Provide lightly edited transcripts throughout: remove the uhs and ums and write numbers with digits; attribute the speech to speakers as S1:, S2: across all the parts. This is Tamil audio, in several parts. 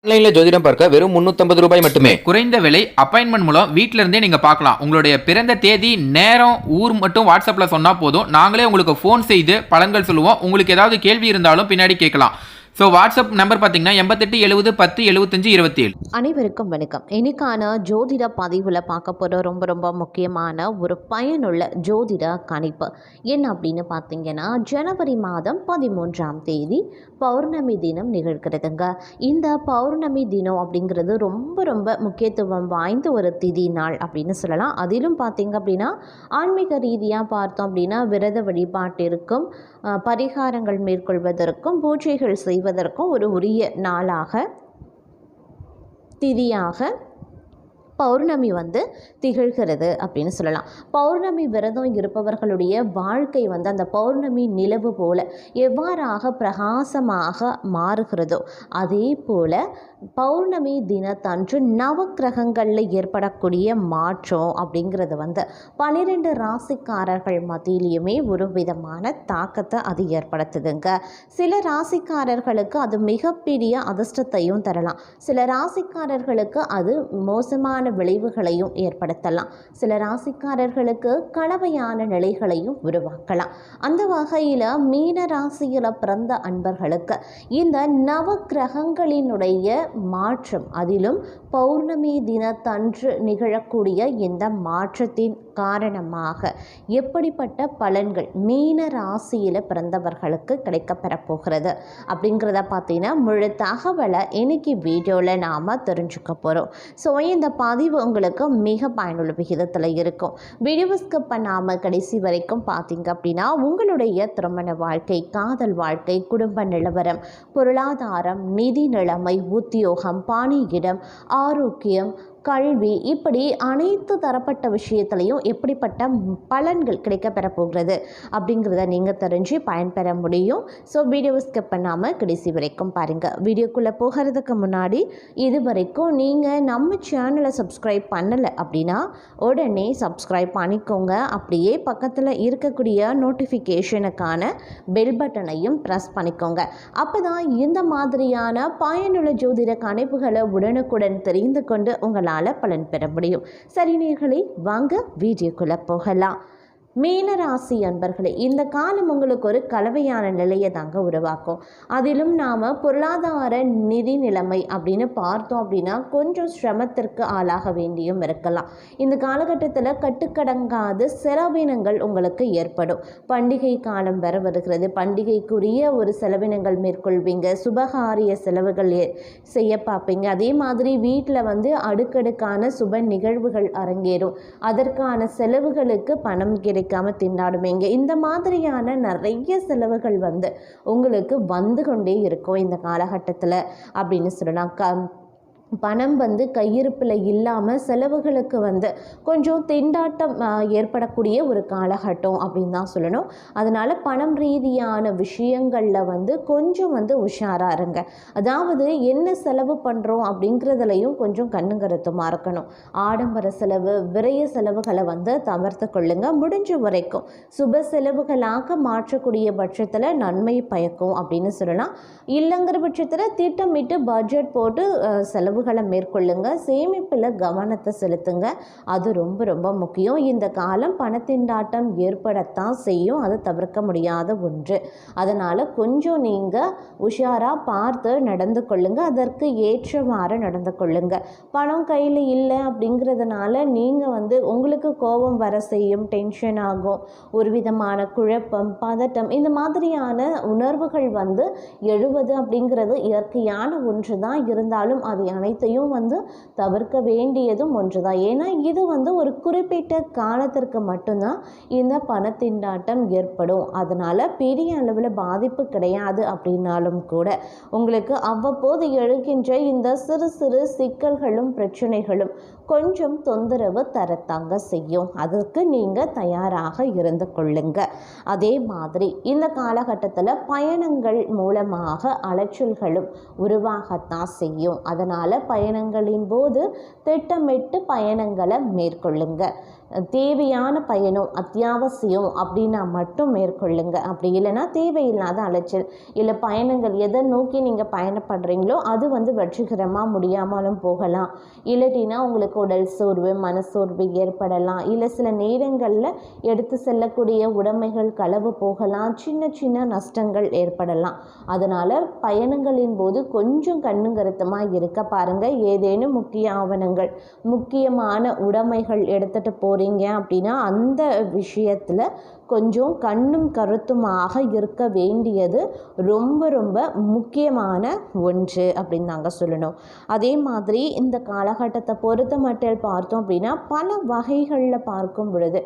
S1: ஆன்லைன்ல ஜோதிடம் பார்க்க வெறும் 350 ரூபாய் மட்டுமே.
S2: குறைந்த விலை அப்பாயின்மெண்ட் மூலம் வீட்ல இருந்தே நீங்க பார்க்கலாம். உங்களுடைய பிறந்த தேதி, நேரம், ஊர் மட்டும் வாட்ஸ்அப்ல சொன்னா போதும். நாங்களே உங்களுக்கு ஃபோன் செய்து பலன்கள் சொல்லுவோம். உங்களுக்கு ஏதாவது கேள்வி இருந்தாலும் பின்னாடி கேட்கலாம். ஸோ வாட்ஸ்அப் நம்பர் பார்த்தீங்கன்னா 88 70 10 75 27.
S3: அனைவருக்கும் வணக்கம். இன்னைக்கான ஜோதிட பதிவில் பார்க்க போகிற ரொம்ப முக்கியமான ஒரு பயனுள்ள ஜோதிட கணிப்பு என்ன அப்படின்னு பார்த்தீங்கன்னா, ஜனவரி மாதம் 13ஆம் தேதி பௌர்ணமி தினம் நிகழ்கிறதுங்க. இந்த பௌர்ணமி தினம் அப்படிங்கிறது ரொம்ப முக்கியத்துவம் வாய்ந்த ஒரு திதி நாள் அப்படின்னு சொல்லலாம். அதிலும் பார்த்தீங்க அப்படின்னா ஆன்மீக ரீதியாக பார்த்தோம் அப்படின்னா விரத வழிபாட்டிற்கும் பரிகாரங்கள் மேற்கொள்வதற்கும் பூஜைகள் செய்வதற்கும் ஒரு உரிய நாளாக திதியாக பௌர்ணமி திகழ்கிறது அப்படின்னு சொல்லலாம். பௌர்ணமி விரதம் இருப்பவர்களுடைய வாழ்க்கை அந்த பௌர்ணமி நிலவு போல எவ்வாறாக பிரகாசமாக மாறுகிறதோ அதே போல பௌர்ணமி தினத்தன்று நவக்கிரகங்களில் ஏற்படக்கூடிய மாற்றம் அப்படிங்கிறது 12 ராசிக்காரர்கள் மத்தியிலையுமே ஒரு விதமான தாக்கத்தை அது ஏற்படுத்துதுங்க. சில ராசிக்காரர்களுக்கு அது மிகப்பெரிய அதிர்ஷ்டத்தையும் தரலாம். சில ராசிக்காரர்களுக்கு அது மோசமான விளைவுகளையும் ஏற்படுத்தலாம். சில ராசிக்காரர்களுக்கு கலவையான நிலைகளையும் உருவாக்கலாம். அந்த வகையில் மீன ராசியில் பிறந்த அன்பர்களுக்கு இந்த நவ கிரகங்களினுடைய மாற்றம், அதிலும் பௌர்ணமி தினத்தன்று நிகழக்கூடிய இந்த மாற்றத்தின் காரணமாக எப்படிப்பட்ட பலன்கள் மீன ராசியில் பிறந்தவர்களுக்கு கிடைக்கப்பெற போகிறது அப்படிங்கிறத பார்த்தீங்கன்னா முழு தகவலை இன்னைக்கு வீடியோவில் நாம் தெரிஞ்சுக்க போகிறோம். ஸோ இந்த பதிவு உங்களுக்கு மிக பயனுள்ள விகிதத்தில் இருக்கும். வீடியோவை ஸ்கிப் பண்ணாமல் கடைசி வரைக்கும் பார்த்தீங்க அப்படின்னா உங்களுடைய திருமண வாழ்க்கை, காதல் வாழ்க்கை, குடும்ப நிலவரம், பொருளாதாரம், நிதி நிலைமை, உத்தியோகம், பணியிடம், ஆரோக்கியம், கல்வி, இப்படி அனைத்து தரப்பட்ட விஷயத்துலையும் எப்படிப்பட்ட பலன்கள் கிடைக்கப்பெற போகிறது அப்படிங்கிறத நீங்கள் தெரிஞ்சு பயன்பெற முடியும். ஸோ வீடியோவை ஸ்கிப் பண்ணாமல் கடைசி வரைக்கும் பாருங்கள். வீடியோக்குள்ளே போகிறதுக்கு முன்னாடி இது வரைக்கும் நீங்கள் நம்ம சேனலை சப்ஸ்கிரைப் பண்ணலை அப்படின்னா உடனே சப்ஸ்கிரைப் பண்ணிக்கோங்க. அப்படியே பக்கத்தில் இருக்கக்கூடிய நோட்டிஃபிகேஷனுக்கான பெல் பட்டனையும் ப்ரெஸ் பண்ணிக்கோங்க. அப்போ தான் இந்த மாதிரியான பயனுள்ள ஜோதிட கணிப்புகளை உடனுக்குடன் தெரிந்து கொண்டு உங்கள் பலன் பெற முடியும். சரி நேயர்களே, வாங்க வீடியோக்குள்ள போகலாம். மீனராசி அன்பர்களே, இந்த காலம் உங்களுக்கு ஒரு கலவையான நிலையை தாங்க உருவாக்கும். அதிலும் நாம் பொருளாதார நிதி நிலைமை அப்படின்னு பார்த்தோம் அப்படின்னா கொஞ்சம் சிரமத்திற்கு ஆளாக வேண்டியும் இருக்கலாம். இந்த காலகட்டத்தில் கட்டுக்கடங்காத செலவினங்கள் உங்களுக்கு ஏற்படும். பண்டிகை காலம் வர வருகிறது. பண்டிகைக்குரிய ஒரு செலவினங்கள் மேற்கொள்வீங்க. சுபகாரிய செலவுகள் செய்ய பார்ப்பீங்க. அதே மாதிரி வீட்டில் அடுக்கடுக்கான சுப நிகழ்வுகள் அரங்கேறும். அதற்கான செலவுகளுக்கு பணம் கிடைக்காம திண்டாடுவீங்க. இந்த மாதிரியான நிறைய செலவுகள் உங்களுக்கு வந்து கொண்டே இருக்கும் இந்த காலகட்டத்தில் அப்படின்னு சொல்லலாம். பணம் கையிருப்பில் இல்லாமல் செலவுகளுக்கு கொஞ்சம் திண்டாட்டம் ஏற்படக்கூடிய ஒரு காலகட்டம் அப்படின்னு தான் சொல்லணும். அதனால் பணம் ரீதியான விஷயங்களில் கொஞ்சம் உஷாராக இருங்க. அதாவது என்ன செலவு பண்ணுறோம் அப்படிங்கிறதுலையும் கொஞ்சம் கண்ணுங்கருத்துமாக இருக்கணும். ஆடம்பர செலவு, விரைய செலவுகளை தவிர்த்து கொள்ளுங்க. முடிஞ்ச வரைக்கும் சுப செலவுகளாக மாற்றக்கூடிய பட்சத்தில் நன்மை பயக்கும் அப்படின்னு சொல்லலாம். இல்லைங்கிற பட்சத்தில் திட்டமிட்டு பட்ஜெட் போட்டு செலவு மேற்கொள்ளுங்க. சேமிப்பில் கவனத்தை செலுத்துங்க. அது ரொம்ப முக்கியம். இந்த காலம் பணத்திண்டாட்டம் ஏற்படத்தான் செய்யும். அது தவிர்க்க முடியாத ஒன்று. அதனால் கொஞ்சம் நீங்கள் உஷாராக பார்த்து நடந்து கொள்ளுங்க. அதற்கு ஏற்றவாறு நடந்து கொள்ளுங்க. பணம் கையில் இல்லை அப்படிங்கிறதுனால நீங்கள் உங்களுக்கு கோபம் வர செய்யும், டென்ஷன் ஆகும், ஒரு விதமான குழப்பம், பதட்டம், இந்த மாதிரியான உணர்வுகள் எழுவது அப்படிங்கிறது இயற்கையான ஒன்று தான். இருந்தாலும் அது அனைத்தையும் தவிர்க்க வேண்டியதும் ஒன்று தான். ஏன்னா இது ஒரு குறிப்பிட்ட காலத்திற்கு மட்டும்தான் இந்த பணத்திண்டாட்டம் ஏற்படும். அதனால் பெரிய அளவில் பாதிப்பு கிடையாது அப்படின்னாலும் கூட உங்களுக்கு அவ்வப்போது எழுகின்ற இந்த சிறு சிக்கல்களும் பிரச்சனைகளும் கொஞ்சம் தொந்தரவு தரத்தாங்க செய்யும். அதற்கு நீங்கள் தயாராக இருந்து கொள்ளுங்க. அதே மாதிரி இந்த காலகட்டத்தில் பயணங்கள் மூலமாக அலைச்சல்களும் உருவாகத்தான் செய்யும். அதனால் பயணங்களின் போது திட்டமிட்டு பயணங்களை மேற்கொள்ளுங்க. தேவையான பயணம் அத்தியாவசியம் அப்படின்னா மட்டும் மேற்கொள்ளுங்க. அப்படி இல்லைன்னா தேவையில்லாத அலைச்சல் இல்லை பயணங்கள் எதை நோக்கி நீங்கள் பயணப்படுறீங்களோ அது வந்து வெற்றிகரமாக முடியாமலும் போகலாம். இல்லாட்டினா உங்களுக்கு உடல் சோர்வு மனசோர்வு ஏற்படலாம். இல்லை சில நேரங்களில் எடுத்து செல்லக்கூடிய உடைமைகள் களவு போகலாம். சின்ன சின்ன நஷ்டங்கள் ஏற்படலாம். அதனால் பயணங்களின் போது கொஞ்சம் கண்ணும் கருத்துமாக இருக்க பாருங்கள். ஏதேனும் முக்கிய ஆவணங்கள் முக்கியமான உடைமைகள் எடுத்துகிட்டு போகிறீங்க அப்படின்னா அந்த விஷயத்தில் கொஞ்சம் கண்ணும் கருத்துமாக இருக்க வேண்டியது ரொம்ப ரொம்ப முக்கியமான ஒன்று அப்படின்னு நாங்கள் சொல்லணும். அதே மாதிரி இந்த காலகட்டத்தை பொறுத்த மட்டும் பார்த்தோம் அப்படின்னா பல வகைகளில் பார்க்கும் பொழுது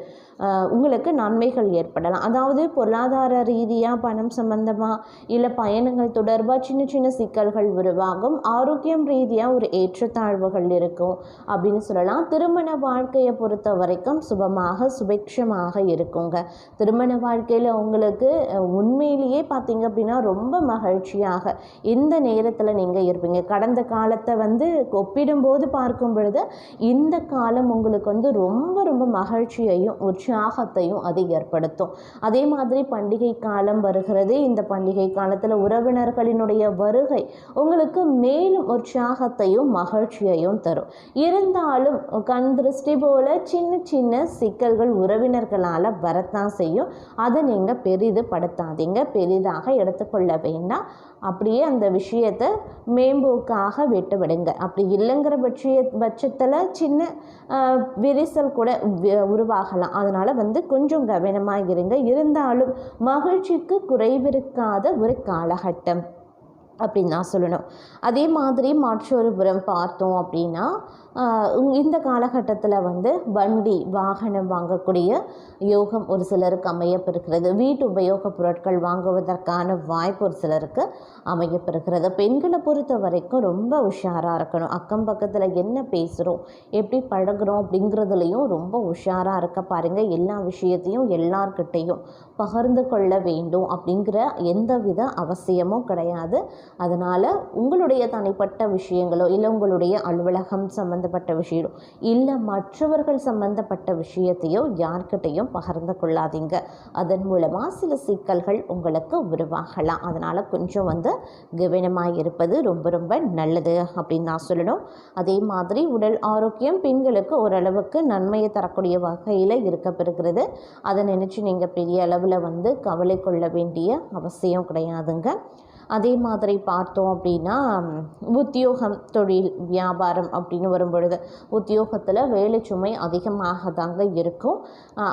S3: உங்களுக்கு நன்மைகள் ஏற்படலாம். அதாவது பொருளாதார ரீதியாக பணம் சம்பந்தமாக இல்லை பயணங்கள் தொடர்பாக சின்ன சின்ன சிக்கல்கள் உருவாகும். ஆரோக்கியம் ரீதியாக ஒரு ஏற்றத்தாழ்வுகள் இருக்கும் அப்படின்னு சொல்லலாம். திருமண வாழ்க்கையை பொறுத்த வரைக்கும் சுபமாக சுபிக்ஷமாக இருக்குங்க. திருமண வாழ்க்கையில் உங்களுக்கு உண்மையிலேயே பார்த்தீங்க அப்படின்னா ரொம்ப மகிழ்ச்சியாக இந்த நேரத்தில் நீங்கள் இருப்பீங்க. கடந்த காலத்தை வந்து ஒப்பிடும்போது பார்க்கும் பொழுது இந்த காலம் உங்களுக்கு வந்து ரொம்ப ரொம்ப மகிழ்ச்சியையும் உற்சாகத்தையும் அது ஏற்படுத்தும். அதே மாதிரி பண்டிகை காலம் வருகிறது. இந்த பண்டிகை காலத்தில் உறவினர்களினுடைய வருகை உங்களுக்கு மேலும் உற்சாகத்தையும் மகிழ்ச்சியையும் தரும். இருந்தாலும் கண் திருஷ்டி போல சின்ன சின்ன சிக்கல்கள் உறவினர்களால் வரத்தான் செய்யும். அதை நீங்கள் பெரிதுபடுத்தாதீங்க, பெரிதாக எடுத்துக்கொள்ள வேண்டாம். அப்படியே அந்த விஷயத்தை மேம்போக்காக விட்டு விடுங்க. அப்படி இல்லைங்கிற பட்சத்தில் சின்ன விரிசல் கூட உருவாகலாம். அதனால் வந்து கொஞ்சம் கவனமாக இருங்க. இருந்தாலும் மகிழ்ச்சிக்கு குறைவிருக்காத ஒரு காலகட்டம் அப்படின்னு நான் சொல்லணும். அதே மாதிரி மற்றொரு புறம் பார்த்தோம் அப்படின்னா இந்த காலகட்டத்தில் வந்து வண்டி வாகனம் வாங்கக்கூடிய யோகம் ஒரு சிலருக்கு அமையப்பெறுகிறது. வீட்டு உபயோகப் பொருட்கள் வாங்குவதற்கான வாய்ப்பு ஒரு சிலருக்கு அமையப்பெறுகிறது. பெண்களை பொறுத்த வரைக்கும் ரொம்ப உஷாராக இருக்கணும். அக்கம் பக்கத்தில் என்ன பேசுகிறோம் எப்படி பழகுறோம் அப்படிங்கிறதுலையும் ரொம்ப உஷாராக இருக்க பாருங்கள். எல்லா விஷயத்தையும் எல்லார்கிட்டையும் பகிர்ந்து கொள்ள வேண்டும் அப்படிங்கிற எந்தவித அவசியமும் கிடையாது. அதனால் உங்களுடைய தனிப்பட்ட விஷயங்களோ இல்லை உங்களுடைய அலுவலகம் சம்பந்தப்பட்ட விஷயம் இல்லை மற்றவர்கள் சம்பந்தப்பட்ட விஷயத்தையோ யார்கிட்டையும் பகிர்ந்து கொள்ளாதீங்க. அதன் மூலமாக சில சிக்கல்கள் உங்களுக்கு உருவாகலாம். அதனால் கொஞ்சம் வந்து கவனமாக இருப்பது ரொம்ப ரொம்ப நல்லது அப்படின்னு நான் சொல்லணும். அதே மாதிரி உடல் ஆரோக்கியம் பெண்களுக்கு ஓரளவுக்கு நன்மையை தரக்கூடிய வகையில் இருக்கப்பெறுகிறது. அதை நினச்சி நீங்கள் பெரிய அளவில் வந்து கவலை கொள்ள வேண்டிய அவசியம் கிடையாதுங்க. அதே மாதிரி பார்த்தோம் அப்படின்னா உத்தியோகம் தொழில் வியாபாரம் அப்படின்னு வரும்பொழுது உத்தியோகத்தில் வேலை சுமை அதிகமாக தாங்க இருக்கும்.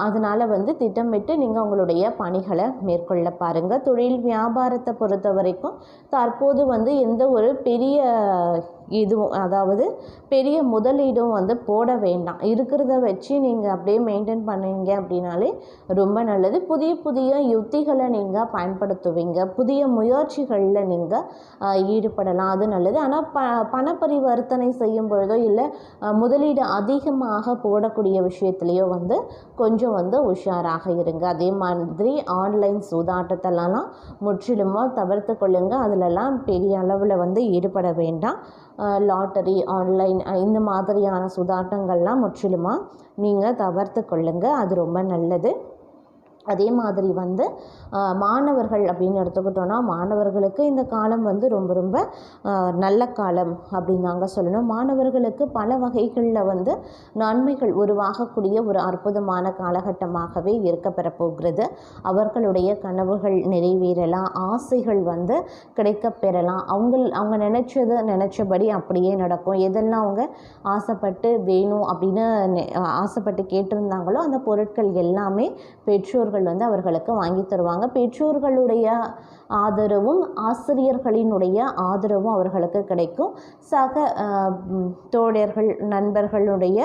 S3: அதனால் வந்து திட்டமிட்டு நீங்கள் உங்களுடைய பணிகளை மேற்கொள்ள பாருங்கள். தொழில் வியாபாரத்தை பொறுத்த வரைக்கும் தற்போது வந்து எந்த ஒரு பெரிய இதுவும் அதாவது பெரிய முதலீடும் வந்து போட வேண்டாம். இருக்கிறத வச்சு நீங்கள் அப்படியே மெயின்டைன் பண்ணுவீங்க அப்படின்னாலே ரொம்ப நல்லது. புதிய புதிய யுத்திகளை நீங்கள் பயன்படுத்துவீங்க. புதிய முயற்சிகளில் நீங்கள் ஈடுபடலாம். அது நல்லது. ஆனால் பண பரிவர்த்தனை செய்யும் பொழுதோ இல்லை முதலீடு அதிகமாக போடக்கூடிய விஷயத்துலேயோ வந்து கொஞ்சம் வந்து உஷாராக இருங்க. அதே மாதிரி ஆன்லைன் சூதாட்டத்தெல்லாம் முற்றிலுமாக தவிர்த்து கொள்ளுங்க. அதிலெல்லாம் பெரிய அளவில் வந்து ஈடுபட வேண்டாம். லாட்டரி ஆன்லைன் இந்த மாதிரியான சூதாட்டங்கள்லாம் முற்றிலுமாக நீங்கள் தவிர்த்து கொள்ளுங்க. அது ரொம்ப நல்லது. அதே மாதிரி வந்து மாணவர்கள் அப்படின்னு எடுத்துக்கிட்டோன்னா மாணவர்களுக்கு இந்த காலம் வந்து ரொம்ப ரொம்ப நல்ல காலம் அப்படின்னு நாங்கள் சொல்லணும். மாணவர்களுக்கு பல வகைகளில் வந்து நன்மைகள் உருவாகக்கூடிய ஒரு அற்புதமான காலகட்டமாகவே இருக்கப்பெற போகிறது. அவர்களுடைய கனவுகள் நிறைவேறலாம், ஆசைகள் வந்து கிடைக்கப்பெறலாம். அவங்க நினச்சபடி அப்படியே நடக்கும். எதெல்லாம் அவங்க ஆசைப்பட்டு வேணும் அப்படின்னு ஆசைப்பட்டு கேட்டிருந்தாங்களோ அந்த பொருட்கள் எல்லாமே பெற்றோர்கள் வந்து அவர்களுக்கு வாங்கி தருவாங்க. பெற்றோர்களுடைய ஆதரவும் ஆசிரியர்களினுடைய ஆதரவும் அவர்களுக்கு கிடைக்கும். சக தோழர்கள் நண்பர்களுடைய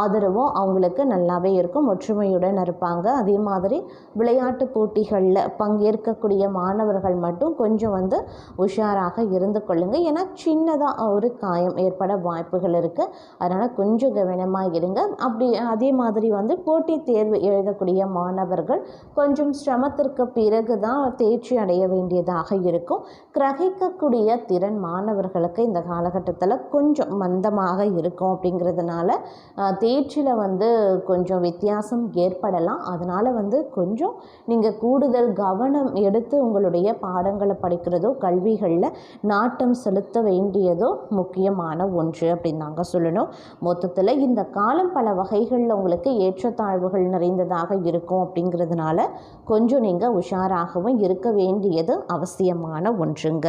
S3: ஆதரவும் அவங்களுக்கு நல்லாவே இருக்கும். ஒற்றுமையுடன் இருப்பாங்க. அதே மாதிரி விளையாட்டு போட்டிகளில் பங்கேற்கக்கூடிய மாணவர்கள் மட்டும் கொஞ்சம் வந்து உஷாராக இருந்து கொள்ளுங்கள். ஏன்னா சின்னதாக ஒரு காயம் ஏற்பட வாய்ப்புகள் இருக்குது. அதனால் கொஞ்சம் கவனமாக இருங்க. அதே மாதிரி வந்து போட்டித் தேர்வு எழுதக்கூடிய மாணவர்கள் கொஞ்சம் சிரமத்திற்கு பிறகு தான் தேர்ச்சி அடைய வேண்டியதாக இருக்கும். கிரகிக்கக்கூடிய திறன் மாணவர்களுக்கு இந்த காலகட்டத்தில் கொஞ்சம் மந்தமாக இருக்கும். அப்படிங்கிறதுனால தேர்ச்சியில் வந்து கொஞ்சம் வித்தியாசம் ஏற்படலாம். அதனால் வந்து கொஞ்சம் நீங்கள் கூடுதல் கவனம் எடுத்து உங்களுடைய பாடங்களை படிக்கிறதோ கல்விகளில் நாட்டம் செலுத்த வேண்டியதோ முக்கியமான ஒன்று அப்படின்னு நாங்கள் சொல்லணும். மொத்தத்தில் இந்த காலம் பல வகைகளில் உங்களுக்கு ஏற்றத்தாழ்வுகள் நிறைந்ததாக இருக்கும். அப்படிங்கிறதுனால கொஞ்சம் நீங்கள் உஷாராகவும் இருக்க வேண்டியது அவசியமான ஒன்றுங்க.